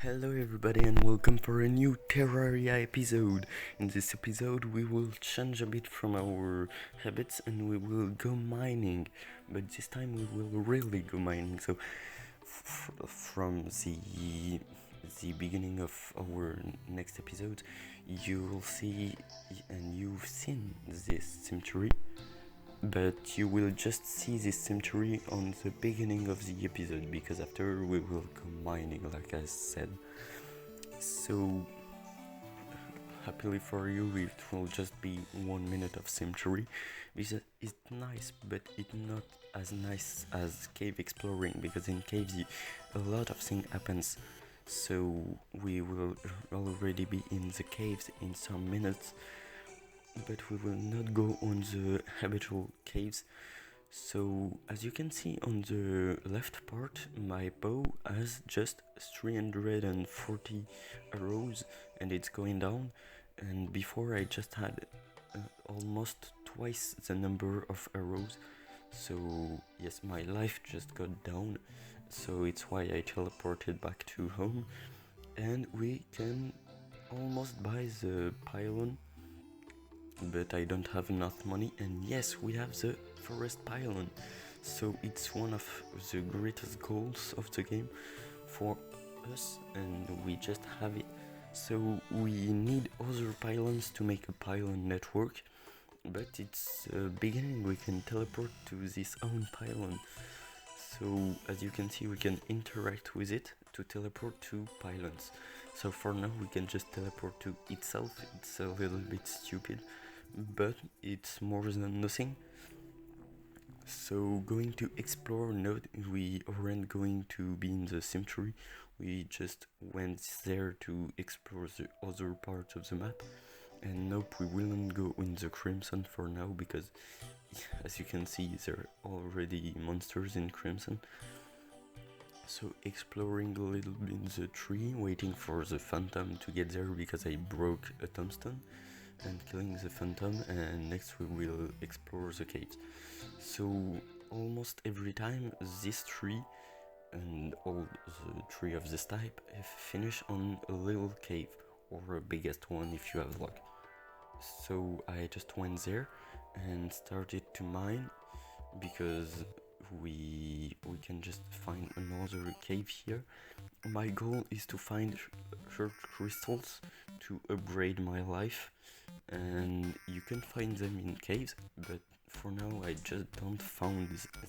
Hello everybody and welcome for a new Terraria episode. In this episode we will change a bit from our habits and we will go mining. But this time we will really go mining. So from the beginning of our next episode you will see, and you've seen this cemetery, but you will just see this cemetery on the beginning of the episode, because after we will go mining, like I said. So happily for you, it will just be 1 minute of cemetery, because it's nice, but it's not as nice as cave exploring, because in caves a lot of things happens. So we will already be in the caves in some minutes, but we will not go on the habitual caves. So as you can see on the left part, my bow has just 340 arrows and it's going down, and before I just had almost twice the number of arrows. So yes, my life just got down, so it's why I teleported back to home, and we can almost buy the pylon, but I don't have enough money. And yes, we have the forest pylon, so it's one of the greatest goals of the game for us, and we just have it. So we need other pylons to make a pylon network, but it's beginning. We can teleport to this own pylon, so as you can see we can interact with it to teleport to pylons. So for now we can just teleport to itself. It's a little bit stupid, but it's more than nothing. So going to explore, no, we aren't going to be in the cemetery, we just went there to explore the other parts of the map. And nope, we will not go in the Crimson for now, because as you can see there are already monsters in Crimson. So exploring a little bit in the tree, waiting for the phantom to get there, because I broke a tombstone, and killing the phantom, and next we will explore the caves. So almost every time this tree and all the tree of this type finish on a little cave, or a biggest one if you have luck. So I just went there and started to mine, because we can just find another cave here. My goal is to find heart crystals to upgrade my life, and you can find them in caves, but for now I just don't found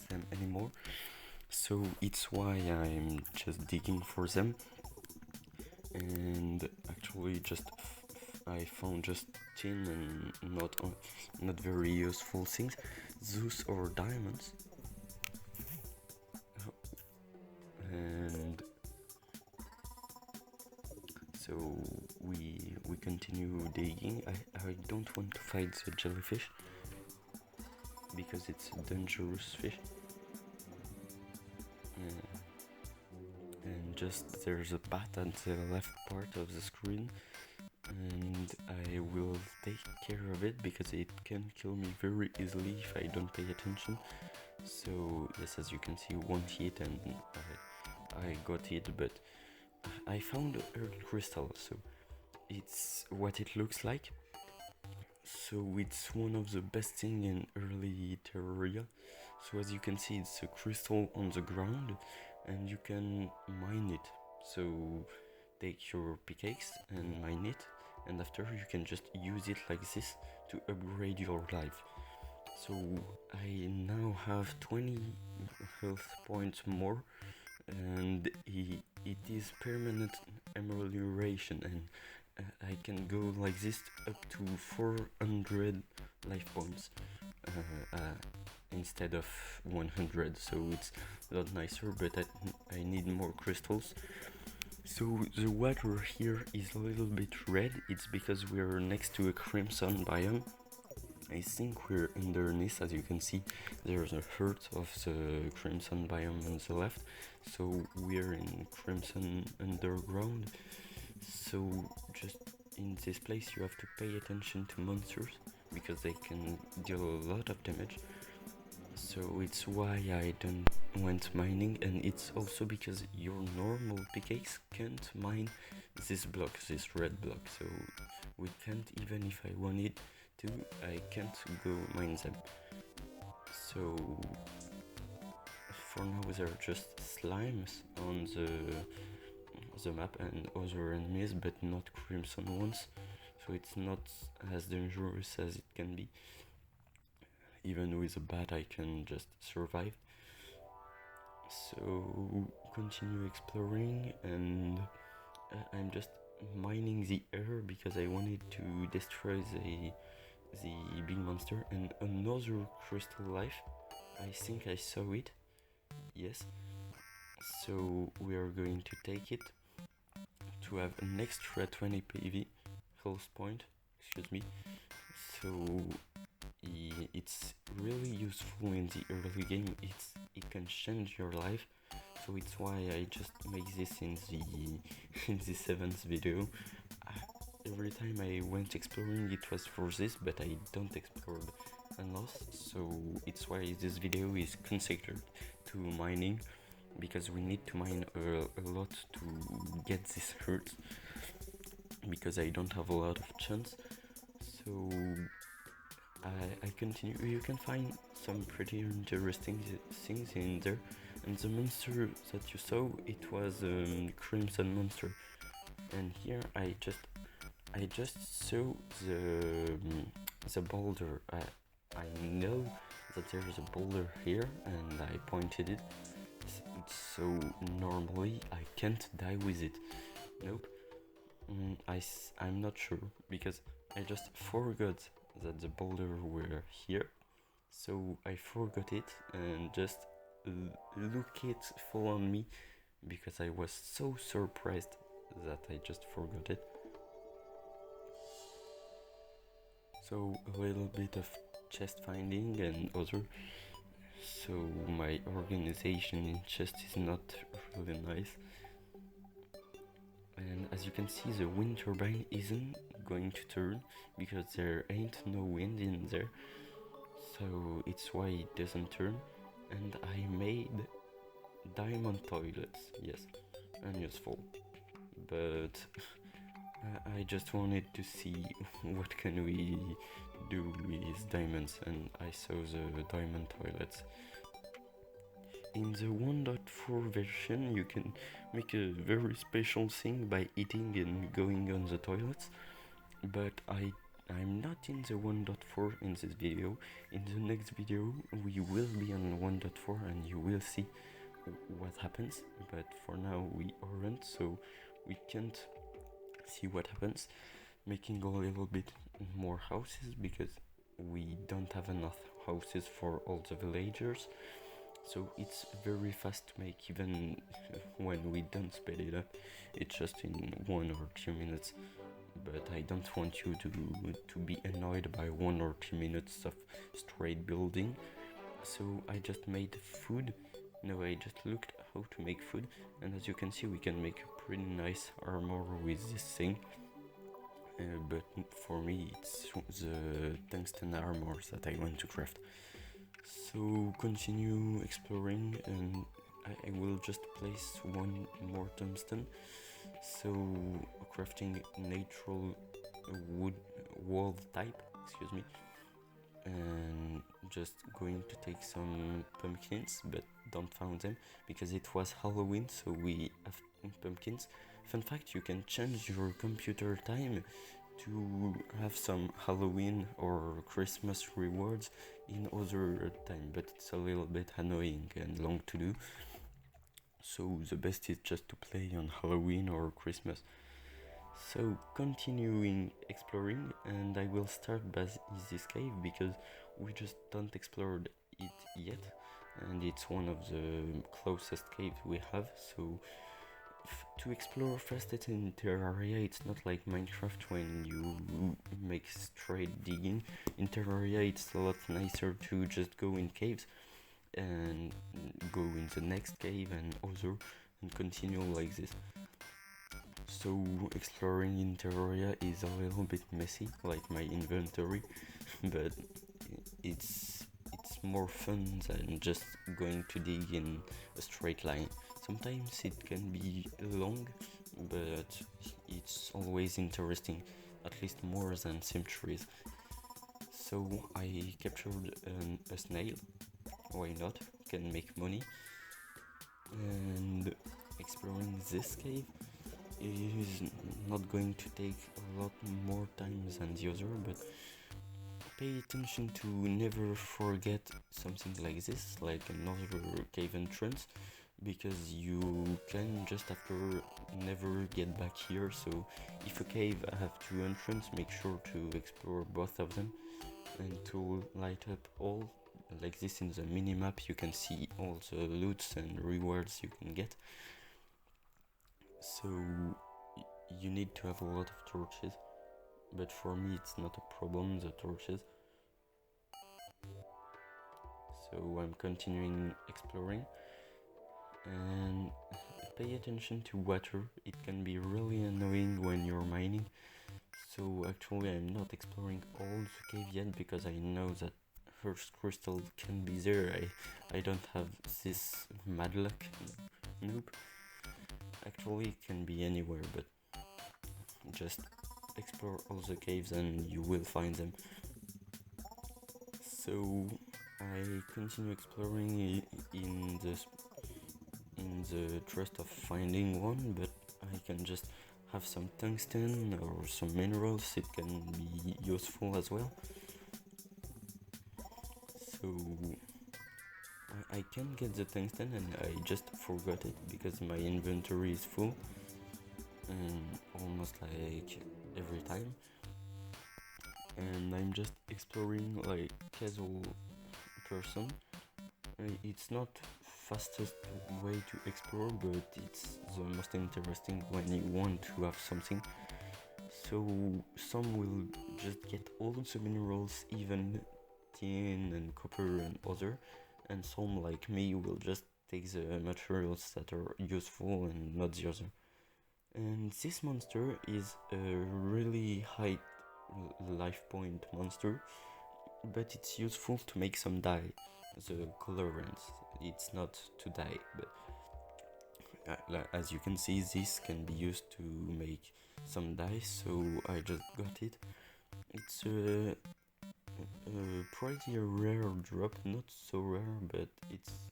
them anymore, so it's why I'm just digging for them. And actually I found just tin and not very useful things. Those are diamonds, and so we continue digging. I don't want to fight the jellyfish, because it's a dangerous fish. And just there's a path at the left part of the screen, and I will take care of it, because it can kill me very easily if I don't pay attention. So yes, as you can see, one hit and I got it, but I found a earth crystal, so it's what it looks like. So it's one of the best thing in early Terraria. So as you can see, it's a crystal on the ground and you can mine it. So take your pickaxe and mine it, and after you can just use it like this to upgrade your life. So I now have 20 health points more, and it is permanent amelioration, and I can go like this up to 400 life points instead of 100, so it's a lot nicer, but I need more crystals. So the water here is a little bit red. It's because we're next to a crimson biome. I think we're underneath. As you can see, there's a hurt of the crimson biome on the left, so we're in crimson underground. So just in this place you have to pay attention to monsters, because they can deal a lot of damage. So it's why I don't went mining, and it's also because your normal pickaxe can't mine this block, this red block, so we can't, even if I wanted to, I can't go mine them. So for now they're just slimes on the map and other enemies, but not crimson ones, so it's not as dangerous as it can be. Even with a bat I can just survive. So continue exploring, and I'm just mining the air because I wanted to destroy the big monster. And another crystal life, I think I saw it, yes. So we are going to take it to have an extra 20 PV health point, excuse me. So it's really useful in the early game. It can change your life, so it's why I just make this in the in the 7th video. Every time I went exploring it was for this, but I don't explore enough, so it's why this video is consecrated to mining, because we need to mine a lot to get this hurt, because I don't have a lot of chance. So I continue. You can find some pretty interesting things in there, and the monster that you saw, it was crimson monster. And here I just saw the boulder. I know that there is a boulder here, and I pointed it. So normally I can't die with it. Nope. I'm not sure, because I just forgot that the boulder were here, so I forgot it and just look it fall on me, because I was so surprised that I just forgot it. So a little bit of chest finding and other. So my organization in chest is not really nice. And as you can see, the wind turbine isn't going to turn because there ain't no wind in there, so it's why it doesn't turn. And I made diamond toilets, yes, unuseful, but I just wanted to see what can we do with diamonds, and I saw the diamond toilets. In the 1.4 version you can make a very special thing by eating and going on the toilets, but I'm not in the 1.4 in this video. In the next video we will be on 1.4 and you will see what happens, but for now we aren't, so we can't see what happens. Making a little bit more houses because we don't have enough houses for all the villagers. So it's very fast to make, even when we don't speed it up. It's just in 1 or 2 minutes. But I don't want you to be annoyed by 1 or 2 minutes of straight building. So I just made food. No, I just looked how to make food, and as you can see we can make a pretty nice armor with this thing. But for me it's the tungsten armors that I want to craft. So continue exploring, and I will just place one more tungsten. So crafting natural wood wall type, excuse me, and just going to take some pumpkins, but don't found them because it was Halloween, so we have pumpkins. Fun fact, you can change your computer time to have some Halloween or Christmas rewards in other time, but it's a little bit annoying and long to do, so the best is just to play on Halloween or Christmas. So continuing exploring, and I will start by this cave because we just don't explore it yet, and it's one of the closest caves we have. So to explore first, it's in terraria. It's not like Minecraft when you make straight digging. In terraria it's a lot nicer to just go in caves and go in the next cave and other, and continue like this. So exploring in terraria is a little bit messy, like my inventory, but it's more fun than just going to dig in a straight line. Sometimes it can be long, but it's always interesting, at least more than symmetries. So I captured a snail, why not, can make money, and exploring this cave is not going to take a lot more time than the other, but pay attention to never forget something like this, like another cave entrance, because you can just after never get back here. So if a cave have two entrances, make sure to explore both of them, and to light up all like this in the minimap you can see all the loots and rewards you can get. So you need to have a lot of torches, but for me it's not a problem, the torches. So I'm continuing exploring, and pay attention to water, it can be really annoying when you're mining. So actually I'm not exploring all the cave yet because I know that first crystal can be there. I don't have this mad luck. Nope. Actually it can be anywhere, but just explore all the caves and you will find them. So I continue exploring in the trust of finding one, but I can just have some tungsten or some minerals, it can be useful as well. So I can get the tungsten and I just forgot it because my inventory is full, and almost like every time, and I'm just exploring like casual person. It's not fastest way to explore, but it's the most interesting when you want to have something. So some will just get all the minerals, even tin and copper and other, and some like me will just take the materials that are useful and not the other. And this monster is a really high life point monster, but it's useful to make some dye, the colorants. It's not to dye, but as you can see, this can be used to make some dye, so I just got it. It's a pretty rare drop, not so rare, but it's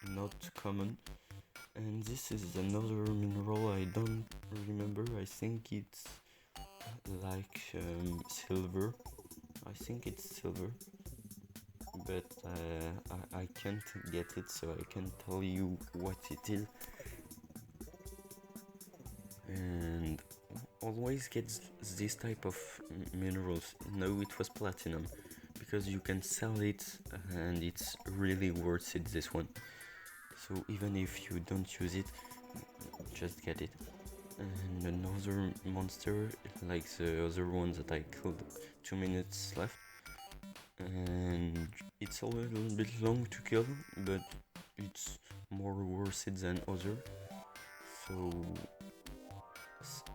not common. And this is another mineral I don't remember, I think it's like silver. I think it's silver, but I can't get it, so I can't tell you what it is. And always get this type of minerals. No, it was platinum, because you can sell it and it's really worth it, this one. So even if you don't use it, just get it. And another monster, like the other one that I killed, 2 minutes left, and it's a little bit long to kill, but it's more worth it than other. So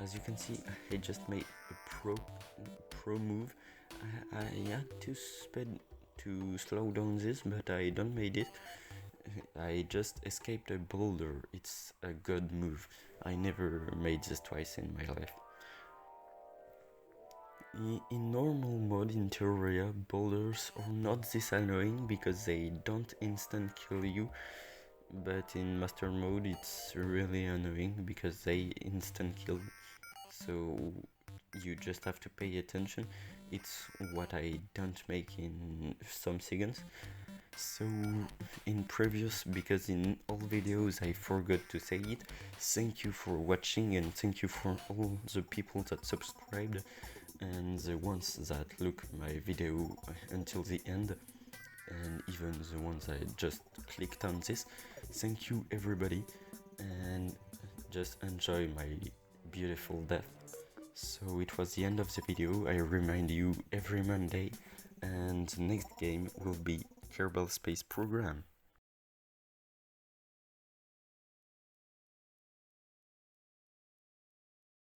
as you can see, I just made a pro move. I had to speed to slow down this, but I don't made it. I just escaped a boulder. It's a good move. I never made this twice in my life. In normal mode in Terraria, boulders are not this annoying because they don't instant kill you, but in master mode it's really annoying because they instant kill, so you just have to pay attention. It's what I don't make in some seconds. So in previous, because in all videos I forgot to say it, thank you for watching, and thank you for all the people that subscribed and the ones that look my video until the end, and even the ones that just clicked on this. Thank you everybody, and just enjoy my beautiful death. So it was the end of the video. I remind you every Monday, and the next game will be Kerbal Space Program.